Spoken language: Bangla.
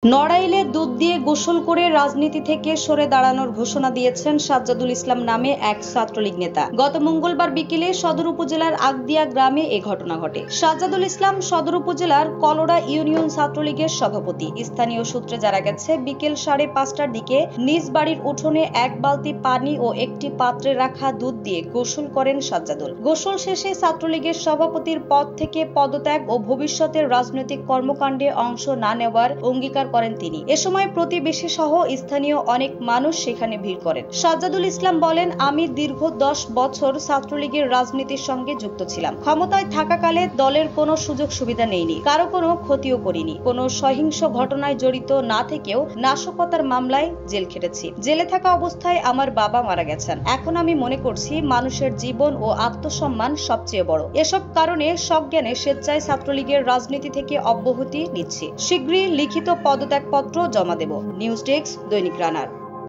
নড়াইলে দুধ দিয়ে গোসল করে রাজনীতি থেকে সরে দাঁড়ানোর ঘোষণা দিয়েছেন সাজ্জাদুল ইসলাম নামে এক ছাত্রলীগ নেতা। গত মঙ্গলবার বিকেলে সদর উপজেলার আগদিয়া গ্রামে এ ঘটনা ঘটে। সাজ্জাদুল ইসলাম সদর উপজেলার কলোড়া ইউনিয়ন ছাত্রলীগের সভাপতি। স্থানীয় সূত্রে জানা গেছে, বিকেল 5:30টার দিকে নিজ বাড়ির উঠোনে এক বালতি পানি ও একটি পাত্রে রাখা দুধ দিয়ে গোসল করেন সাজ্জাদুল। গোসল শেষে ছাত্রলীগের সভাপতির পদ থেকে পদত্যাগ ও ভবিষ্যতের রাজনৈতিক কর্মকাণ্ডে অংশ না নেওয়ার অঙ্গীকার করেন তিনি। এ সময় প্রতিবেশী সহ স্থানীয় অনেক মানুষ সেখানে ভিড় করেন। সাজ্জাদুল ইসলাম বলেন, আমি দীর্ঘ 10 বছর ছাত্রলীগের রাজনীতির সঙ্গে যুক্ত ছিলাম। ক্ষমতায় থাকাকালে দলের কোনো সুযোগ সুবিধা নেইনি, কারো কোনো ক্ষতিও করিনি। কোনো সহিংস ঘটনায় জড়িত না থেকেও নাশকতার মামলায় জেল খেটেছি। জেলে থাকা অবস্থায় আমার বাবা মারা গেছেন। এখন আমি মনে করছি মানুষের জীবন ও আত্মসম্মান সবচেয়ে বড়। এসব কারণে সজ্ঞানে স্বেচ্ছায় ছাত্রলীগের রাজনীতি থেকে অব্যাহতি নিচ্ছি। শীঘ্রই লিখিত পদত্যাগপত্র জমা দেব। নিউজ ডেস্ক, দৈনিক রানার।